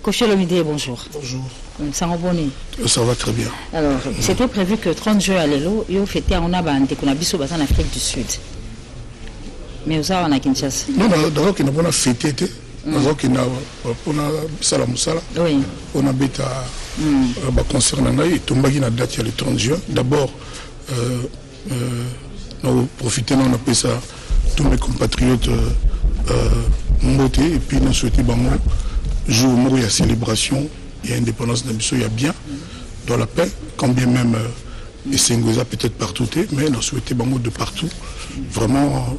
Cocher Lomidé, bonjour. Bonjour. Ça va bonne. Ça va très bien. Alors, c'était prévu que 30 juin à l'élo, il fêtait en Abande, qu'on a biso en Afrique du Sud. Mais vous avez en Kinshasa. Non, d'abord qu'il n'a pas fêté, d'abord qu'il n'a pas salamusala. Oui. On a bêta concernant et tombé na date le 30 juin. D'abord, nous profitons, on appelle ça tous mes compatriotes montés et puis nous souhaitons jour où il y a célébration, il y a indépendance de il y a bien dans la paix, quand bien même les Sengoza peut-être partout, mais nous souhaitons de partout. Vraiment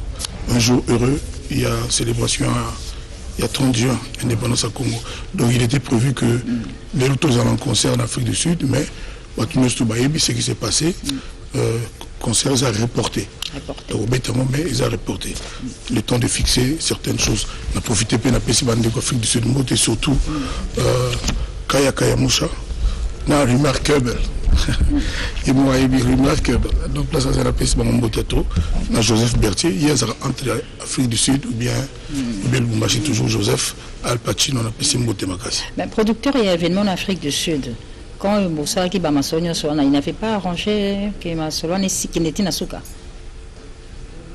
un jour heureux, il y a célébration il y a 30 juin, indépendance à Congo. Donc il était prévu que les autres allaient en concert en Afrique du Sud, mais ce qui s'est passé, concert ils ont reporté. Mais ils ont reporté. Le temps de fixer certaines choses. On a profité de l'Afrique du Sud, et surtout Kaya Moucha. Non, remarquable. Et moi, remarquable. Donc là, ça s'est appelé Joseph Berthier. Il y a entre l'Afrique du Sud ou bien Lubumbashi, toujours Joseph Al Pacino, on a appelé Mbote Makasi. Producteur et événement en Afrique du Sud. Quand Moussa qui il n'avait pas arrangé que Masolone qui n'était pas Souka.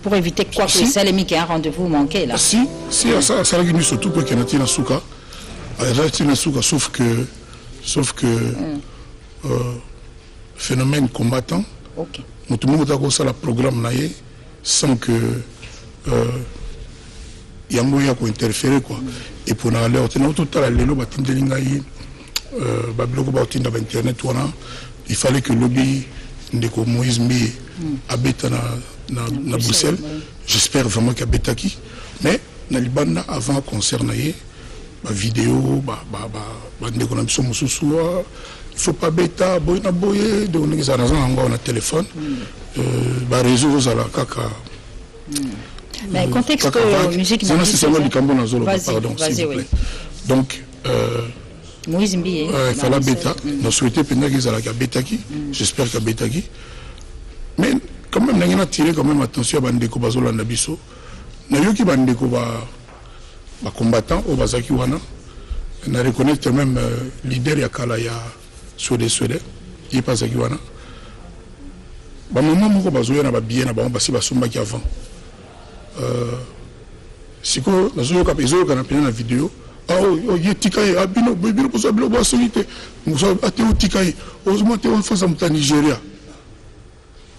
Pour éviter quoi que ça, les mis un rendez-vous manqué là. Si, ça a gagné surtout pour qu'il y ait un Souka. Sauf que phénomène combattant. Ok. Tout le monde a fait le programme sans que y a moyen pour interférer quoi. Et pour aller au total l'élo internet il fallait que le lobby de Moïse Mbi habite na Bruxelles. J'espère vraiment qu'il habite qui. Mais na Libanda avant concert la vidéo il faut pas bêta boyna boye de on a téléphone réseau à la caca. Mais contexte musique pardon s'il vous plaît. Donc Moïse Mbi il fallait bêta nous souhaitons qu'ils aient la bêta qui j'espère qu'il bêta qui mais quand même on a tiré quand même attention à bandeko bazolanda biso na yoki bandeko ba combattant au bazaki wana na reconnaître même leader ya kala ya Suède il passe à Kiwana. Maman moko bazoya na ba bien na ba basi basomba ki avant. Siko nazoyo ka pezo ka na pena na vidéo. Yetikai abino bibino poso abino ba solite. Muso ateo tikai. Ozuma te on fasa muta Nigeria.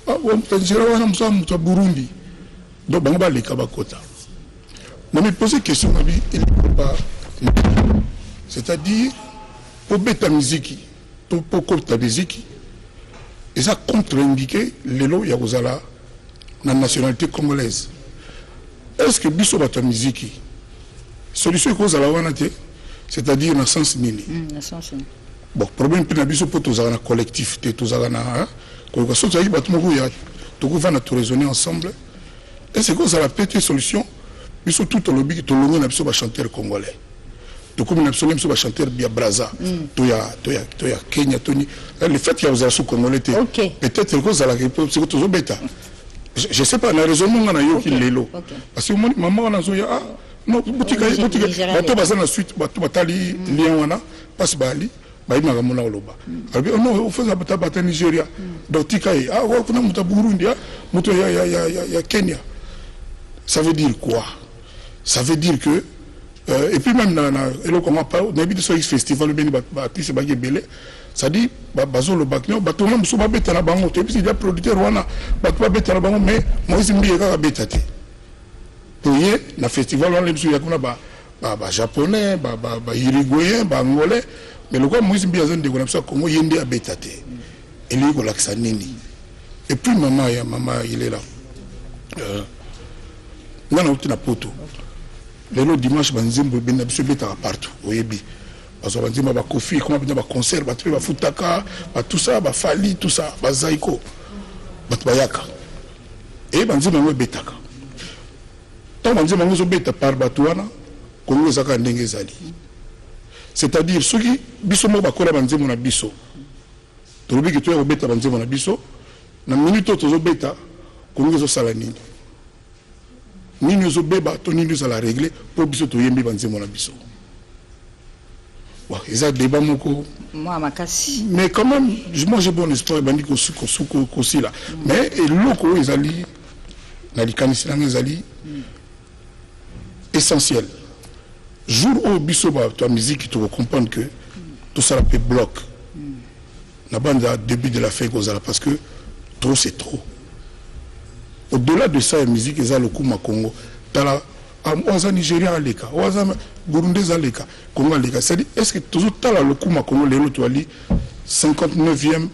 Muta Nigeria wana muso muta Burundi. Donc bango ba leka ba kota. Mais me poser question na bi il pas. C'est-à-dire pour bêta musique pour la musique, et ça contre-indiqué les lois Yagozala dans la nationalité congolaise. Est-ce que biso bata musique solution est cause à la wanate, c'est-à-dire dans le sens mini. Bon, problème pour biso pour tous un collectif, tous un quand on s'est dit battement ya, tout va na tout raisonner ensemble. Est-ce que cause à la petite solution, biso tout le lobby tout le monde na biso ba chanteur congolais. Donc comme on a absolument sur chanteur bien Braza, toya Kenya Tony. Le fait qu'il y a aux congolais, peut-être que ça la réponse c'est toujours bêta. Je sais pas, la raison on a eu qu'il l'élo. Parce que maman on a zoya non boutique bato baza na suite bato batali lien wana passe bali ba ima gamona oloba. Alors non on fait ça bata Nigeria. Donc tikai kuna muta Burundi muto ya Kenya. Ça veut dire quoi? Ça veut dire que et puis même dans le festival ça dit bazo le bac non bato même so babeta na bango et puis il y a producteur wana bato babeta na bango mais Moïse Mbi ka betati pour y na festival wana le ya kuna ba japonais ba uruguayen ba angolais mais le quoi Moïse Mbi azende ko na ça Congo yende abetati et lui ko laksa nini et puis maman il est là on a na poto le dimanche banzimbo bena biso beta partout oyebi parce que banzimbo ba kofi comment bena ba concert ba truc ba futaka ba tout ça ba fali tout ça ba zaiko ba bayaka et banzimbo ngo betaka tant banzimbo ngo zo beta par batuana kongo zaka ndenge zali c'est-à-dire ceux qui biso mo ba kola banzimbo na biso to lobi ki to ya beta banzimbo na biso na minute to zo beta kongo zo sala nini nini zo beba to nini zo la régler pour biso to yembi banzemo na biso Bon, ils ont débat moi ma casse. mais quand même, moi j'ai bon espoir bandi aussi là. Mais et loko ils allaient na likanisi ils allaient essentiel. Jour où bisoba ta musique tu vas comprendre que tout ça peut bloc. La bande à début de la fin parce que trop c'est trop. Au-delà de ça, la musique est le Kuma Congo. Oaza Nigeria à l'Eka, Oaza Burundais à l'Eka, Congo à l'Eka. C'est-à-dire, est-ce que toujours le Kuma Congo, les autres, 59e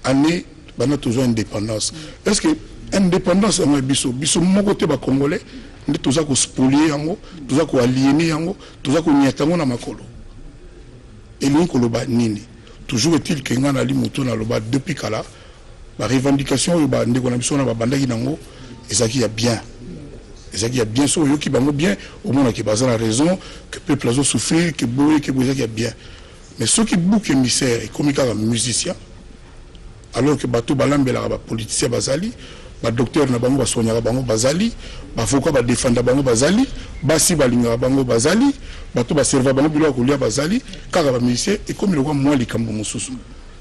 année, on a toujours indépendance. Est-ce que l'indépendance, on a biso mon côté congolais, on a toujours spolié, toujours aliéné, toujours niatango na makolo. Et nous, koloba nini. Toujours est-il que nous avons moto na loba depuis kala. La revendication et ça qui a bien. Et ça qui a bien sûr, qui va bien, au moins qui base la raison, que le peuple a souffert, que boue, que boue, qui a bien. Mais ceux qui bouquent émissaires et comme un musicien, alors que bateau balambe la politicien bazali, docteur na bango soignera bango bazali, avocat ba défendre bango bazali, basi balinga bango bazali, bateau ba serveur bango bilo kolia bazali, car ba musicien et comme le roi moi likambo mususu.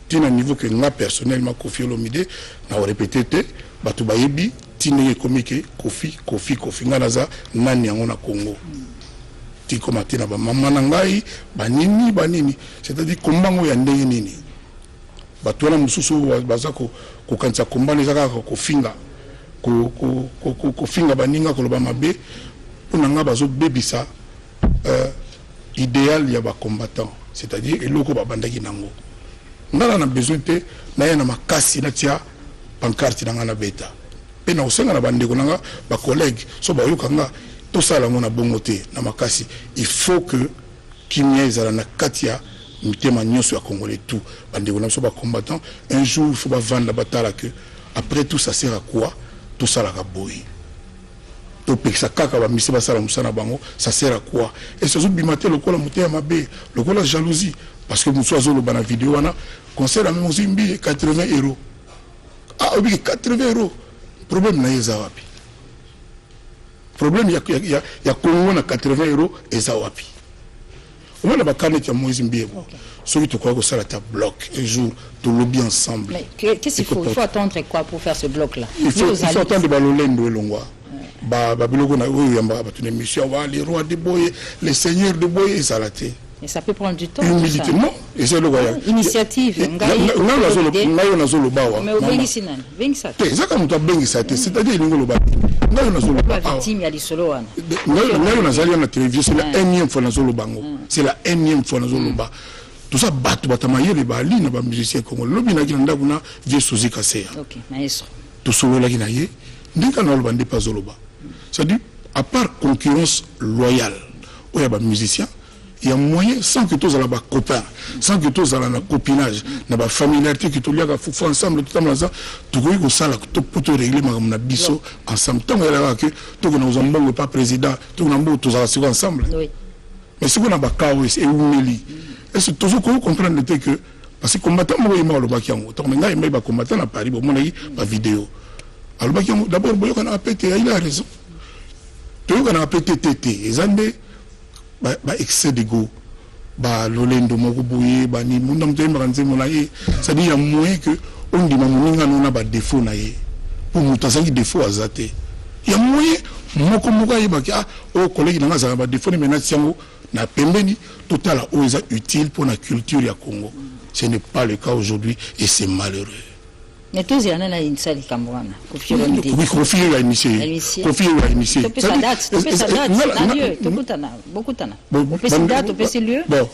Tina niveau que moi personnellement Kofi Olomide n'a répété bato bayebi tine komike Kofi nganaza nani yango na Congo tiko matina ba mama na ngai banini c'est-à-dire kombango ya ndenge nini bato na mususu bazako ko kanza kombana zaka ko finga ko finga baninga ko loba mabe pona nga bazo bebisa idéal ya ba combattant c'est-à-dire eloko ba bandaki nango. Nous avons besoin de makasi na tia pancarte na beta. Pe na osenga na bandeko na ba collègue so ba yokanga to sala ngona bongote na makasi. Il faut que kimia ezala na katia mutema nyoso ya congolais tout bandeko na so ba combattant un jour il faut ba vendre batala que après tout ça sert à quoi? Tout ça la boy. To peksa kaka ba misi ba sala musana bango ça sert à quoi? Et ce jour bimate lokola mutema mabe lokola jalousie. Parce que nous sommes dans la vidéo, on a concert à même 80 €. Ah, oui, 80 €. Problème n'est pas wapi. Problème, il y a Congo na 80 € et Zawapi. Au moins, la canne est à Moïse-Mbie. Celui qui croit que ça la bloc un jour, tout lobby ensemble. Mais qu'est-ce qu'il faut? Il faut attendre quoi pour faire ce bloc-là? Il faut attendre Balolendo et Longwa. Les rois de Boye, les seigneurs de Boye et Salaté. Et ça peut prendre du temps. Humilité, non. Et c'est le voyage. Initiative. C'est-à-dire, c'est la énième fois tout ça battu batamaye les bali na ba musicien congolais lobi na kinanda kuna vie sozi kasea. OK, maestro. Tout solo la kinaye ndika na lobande pas zoloba. C'est-à-dire à part concurrence loyale, il y a des musiciens, il y a moyen sans que tous aient des copains, sans que tous aient un copinage, des familiarités que tous les gens ensemble, tout le monde, tout le monde peut régler ma biso ensemble. Tant que tout le monde n'est pas président, tout le monde tous ensemble. Mais si on a des chaos et oumeli, est-ce que toujours comprendre que parce que combattant moi il m'a le bakiango, tant maintenant il m'a combattant à Paris, bon mon avis, ma vidéo. Alors bakiango d'abord boyo kana pété, il a raison. Tout kana pété tété, et zande ba excès d'ego, ba lolendo moko boye, ba ni munda mtema kanze monaye, ça dit il y a moyen que on dit mamuninga nona ba défaut naye. Pour mutazangi défaut azate. Il y a moyen moko moko yebaki ah au collègue nanga za ba défaut mais na tiango na pembeni total o eza utile pour la culture ya Congo. Ce n'est pas le cas aujourd'hui et c'est malheureux. Mais tous y en a une salle Cambouana. Kofi a initié. Kofi a initié. Tu peux sa date, tu peux sa date, c'est un lieu. Beaucoup de temps. Tu peux sa date, tu peux ce lieu. Bon,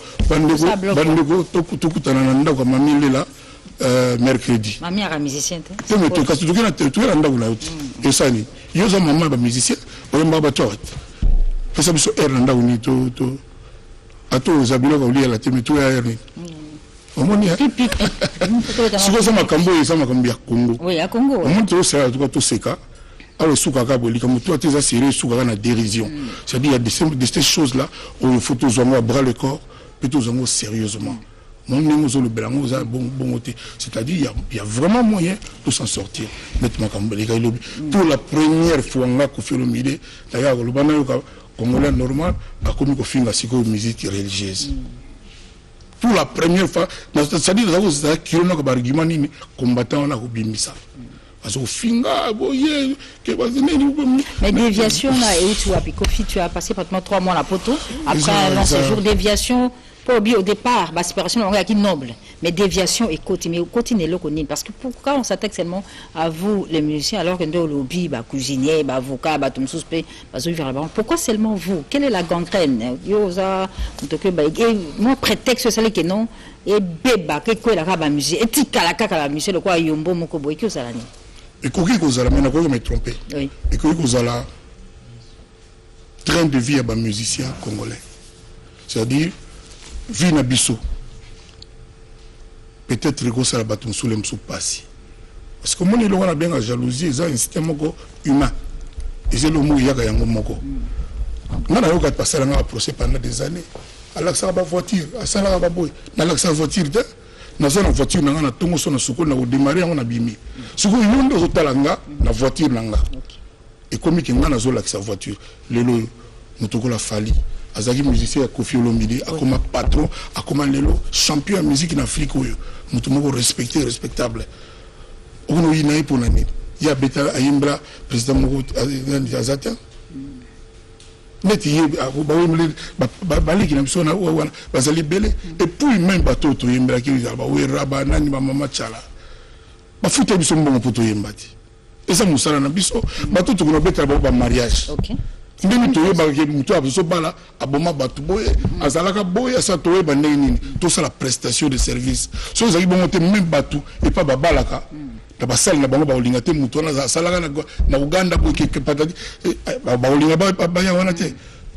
Bandego, Tokutana Nanda, comme Mamie là, mercredi. Mamie est musicien. Tu es et ça, il y a un maman musicien, on va battre. Ça me fait un peu de à tous les habitants qui ont la télé, tout est aéré. Au moins, il y a si vous avez un Congo, il y a un Congo. Oui, à Congo. Au moins, tout ça, tout ce cas. Alors, sous Kakaboli, comme toi, tu es assuré sous la dérision. C'est-à-dire, il y a des choses-là où il faut tous à bras le corps, puis tous sérieusement. C'est-à-dire, il y a vraiment moyen de s'en sortir. Pour la première fois, on a fait le milieu. D'ailleurs, le Congolais normal a commis une musique religieuse. pour la première fois, c'est-à-dire qu'il y a un argument combattant au Bimisa. Mais déviation là, et tu as Kofi, tu as passé pratiquement 3 mois à la poteau. Après un long séjour, déviation, pour oublier au départ, séparation, on est noble. Mais déviation et côté, mais côté n'est le connu. Parce que pourquoi on s'attaque seulement à vous, les musiciens, alors que nous, le lobby, cuisinier, avocat, tout suspect, pourquoi seulement vous? Quelle est la gangrène? Moi, prétexte, c'est que non, et béba, que quoi la raba musée, et tika la kaka la musée, le quoi yombo, moko boy, que ça l'année. Et quoi que vous allez, mais je me tromper. Oui. Et quoi que vous allez, train de vie à un musicien congolais. C'est-à-dire, vie na biso. Peut-être que ça va battre sous les msou passi. Parce que moi, on a bien la jalousie, c'est un système humain. Et c'est le mot yaga yango moko. On a eu qu'à passer un procès pendant des années. Alors ça va voiture, ça va boy. Alors ça voiture, na zona voiture na na tongo so na suko na démarrer on a bimi. Suko yondo zo talanga na voiture nanga. Et comme que ngana zo la sa voiture, lelo mutoko la fali. Azaki musicien ya Kofi Olomide, akoma patron, akoma lelo champion de musique en Afrique oyo. Mutumoko respecté, respectable. Ono yinayi pour l'année. Ya beta ayimbra président moko azata. Neti baliki na biso na wana bazali belé et puis même bateau to yembra ki ba wera nani ba mama chala ba futa biso mbongo poto yembati eza musala na biso bateau to ko beta ba mariage. OK. Ndeni to yeba ke muto abiso bala aboma batu boye azalaka boye asa to yeba nini tout ça la prestation de service so ezaki bongo te même batu et pas babalaka na basali na bango ba olinga te muto na salaka na Uganda ko ke patati ba olinga ba ya wana te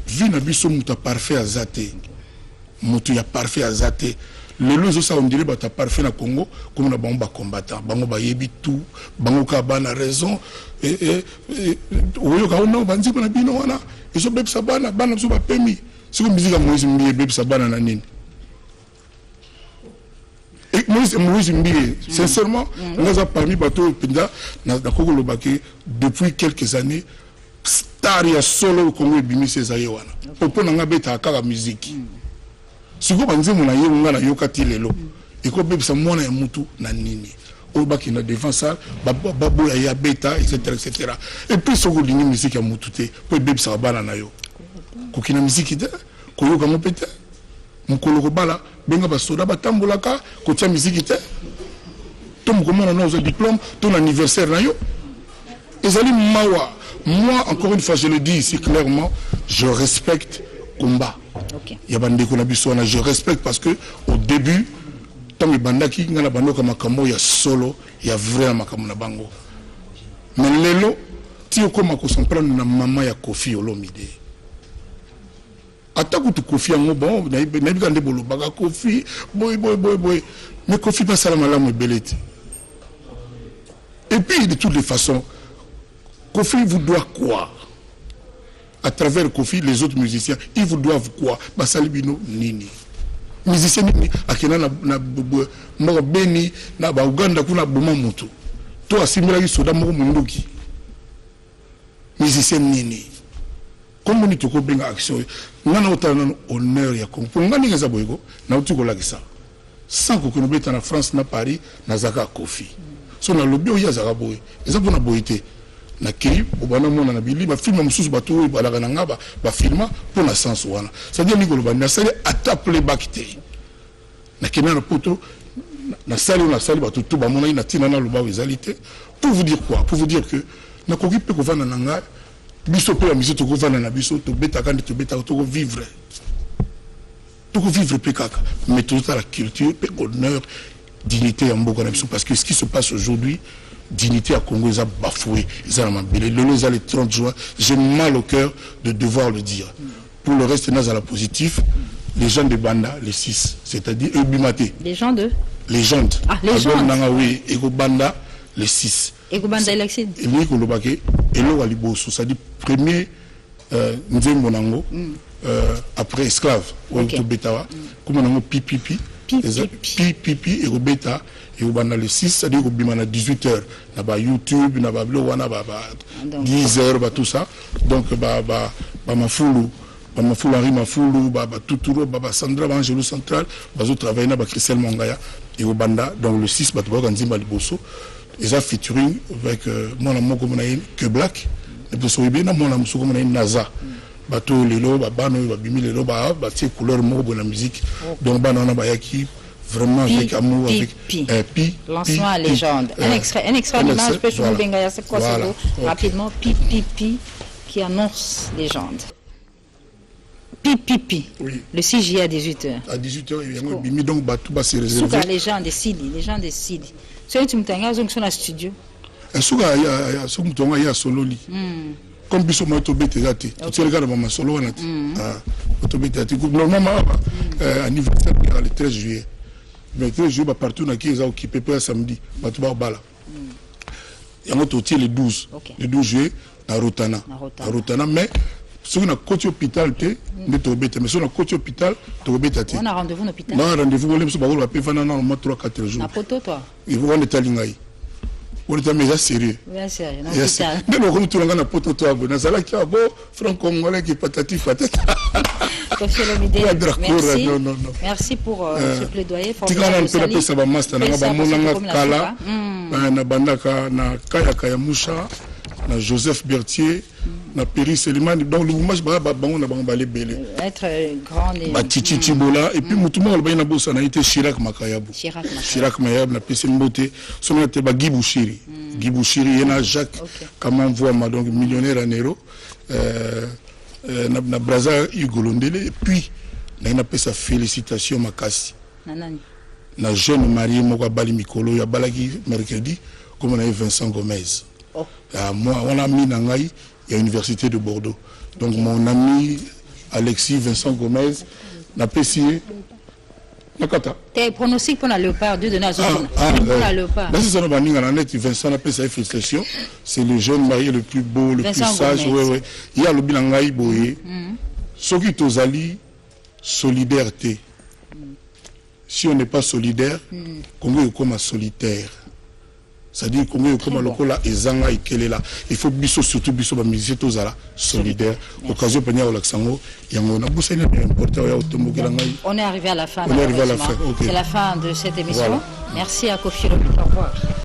vi na biso muto parfait azate muto ya parfait azate lelo zo sa on dirait ba ta parfait na Congo comme na bango ba combattant bango ba yebi tout bango ka bana raison et oyo ka ono banzi ko na bino wana iso bebisa bana so ba pemi siko musique ya Moïse Mbiye bebisa bana na nini. Et Moïse Mbiye, sincèrement, on a parmi bateau Pinda, depuis quelques années, star ya solo au Congo bimi ces ayewana. Popo nanga beta akara musique. Siko banze mona ye nga na yokati lelo. Et ko bebisa mwana ya mutu na nini. Obaki na devant ça, babo ya beta etc. Et puis soko lingi musique ya mutu te, po bebisa bana na yo. Kokina musique te, koyoka mo pete. Mukolo ko bala benga basoda batambolaka ko tia musique te to mukomana na ozo diplôme ton anniversaire na yo ezali mawa. Moi encore une fois je le dis ici clairement, je respecte combat. OK. Ya bande ko na biso na je respecte parce que au début tant bandaki ngana bandoka makambo ya solo ya vrai makambo na bango. Mais lelo ti okoma ko comprendre na mama ya Kofi Olomide. Attaque tu Kofi en bon, n'a pas bolo baga Kofi, boy. Mais Kofi pas ça la malade belete. Et puis de toutes les façons, Kofi vous doit quoi? À travers Kofi, les autres musiciens, ils vous doivent quoi? Basalibino nini. Musicien nini akena na beni na ba Uganda kuna boma mutu. To asimila ki soda moko munduki. Musicien nini. Comme on dit que benga action ngana otana honneur ya Congo pour ngani ngeza boygo na utiko la kisa sans que nous beta na France na Paris na zaka Kofi so na lobby oya zaka boy eza bona boyité na kei obana mona na bili ba film mususu bato ba la ngaba ba filma pour na sens wana ça dit ngolo ba na sali ata playback te na kena na poto na sali bato tout ba mona ina tina na loba ezalité pour vous dire quoi? Pour vous dire que na koki pe ko vana na nga biso pe la musique to vana na biso to beta quand to beta to vivre pe kaka mais tout à la culture pe honneur dignité en mboka na biso parce que ce qui se passe aujourd'hui dignité à Congo est bafoué ils ont mabélé le 30 juin j'ai mal au cœur de devoir le dire pour le reste n'a à la positif les gens de Banda les 6 c'est-à-dire Ebimaté les gens de légende légende oui et Banda les 6 et Banda élection et lui kolobake et lo waliboso c'est-à-dire premier nzembo nango après esclave ou to betawa comme nango pipipi et au beta et au banda le 6 c'est-à-dire au bimana 18h na ba YouTube na ba blo wana ba 10h ba tout ça donc ba mafulu Mafulari Mafulu, Tuturo, Sandra, Angelo Central, Bazo travailler na Christelle Mongaya et au Banda, donc le 6, Batouba Ganzimba Liboso. Ils ont featuring avec mon amour comme que Black, et puis sur Ibena, mon amour comme NASA. Bateau, Lelo, Babano, Babimi, Lelo, Baté, couleur mot de la musique. Donc, Banana Bayaki, vraiment avec amour, avec Pi. Lancement à légende. Un extrait d'image, je peux vous benga, c'est quoi ce mot? Rapidement, Pi, qui annonce légende. Pi. Oui. Le 6 juillet à 18h. À 18h, il y a un bimi, donc Batouba s'est réservé. Souka, les gens de Sidi. C'est un tumtanga, ils sont dans le studio. Souka, il y a son mouton, il y a Sololi. Comme Bissot m'a été bêté, tu regardes ma solo, normalement, anniversaire le 13 juillet. Mais le 13 juillet, partout, on a occupé pour samedi. Batouba Bala. Il y a un autre le 12. Le 12 juillet, à Rotana. Mais si on a coach hôpital, mais si on a coach hôpital, on a rendez-vous à l'hôpital. Non, rendez-vous, on a fait 3-4 jours. On a photo, toi. Il faut qu'on est on est déjà sérieux. Oui, sérieux. Mais nous, tout le monde a poto toi, on a ça qui a beau, franc-congolais qui est patati patata. Merci pour ce plaidoyer. Tu as un peu de ça, master, Kala, na Bandaka, na Kaya Kayamusha, na Joseph Berthier, na Péry Seliman. Donc le mouvement, on a balé belé. Être grand et. Titi Tibola, et puis Moutouma, on a bossé, on a été Chirac Makayabou. Chirac Makayabou, na Pessé Mbote, son nom était Guy Bouchiri. Guy Bouchiri, il y a Jacques, comme on voit, donc millionnaire en héros. Na Braza Hugo Londele, et puis, on a fait sa félicitation, Makassi. Na jeune marié, Moka Bali Mikolo, il y a Balagi mercredi, comme on a eu Vincent Gomez. Moi, on a mis Nangaï, il y a l'université de Bordeaux. Donc mon ami Alexis Vincent Gomez n'a pas essayé. Tes pronostics pour la léopard, Dieu de Nazareth. Pour la léopard. Vincent n'a pas essayé félicitations. C'est le jeune marié le plus beau, le plus sage. Il y a le Bilangaï Boye. Ce qui est aux alliés, solidarité. Si on n'est pas solidaire, Congo est comme un solitaire. C'est-à-dire Congo est comme un local là, et Zanga et Kelela. Il faut biso surtout biso ba musicien tous là solidaire. Occasion penia au Laxango, il y a un aboussé important au Tombo Kelangai. On est arrivé à la fin. On est arrivé à la fin. C'est la fin de cette émission. Merci à Kofi Robit. Au revoir.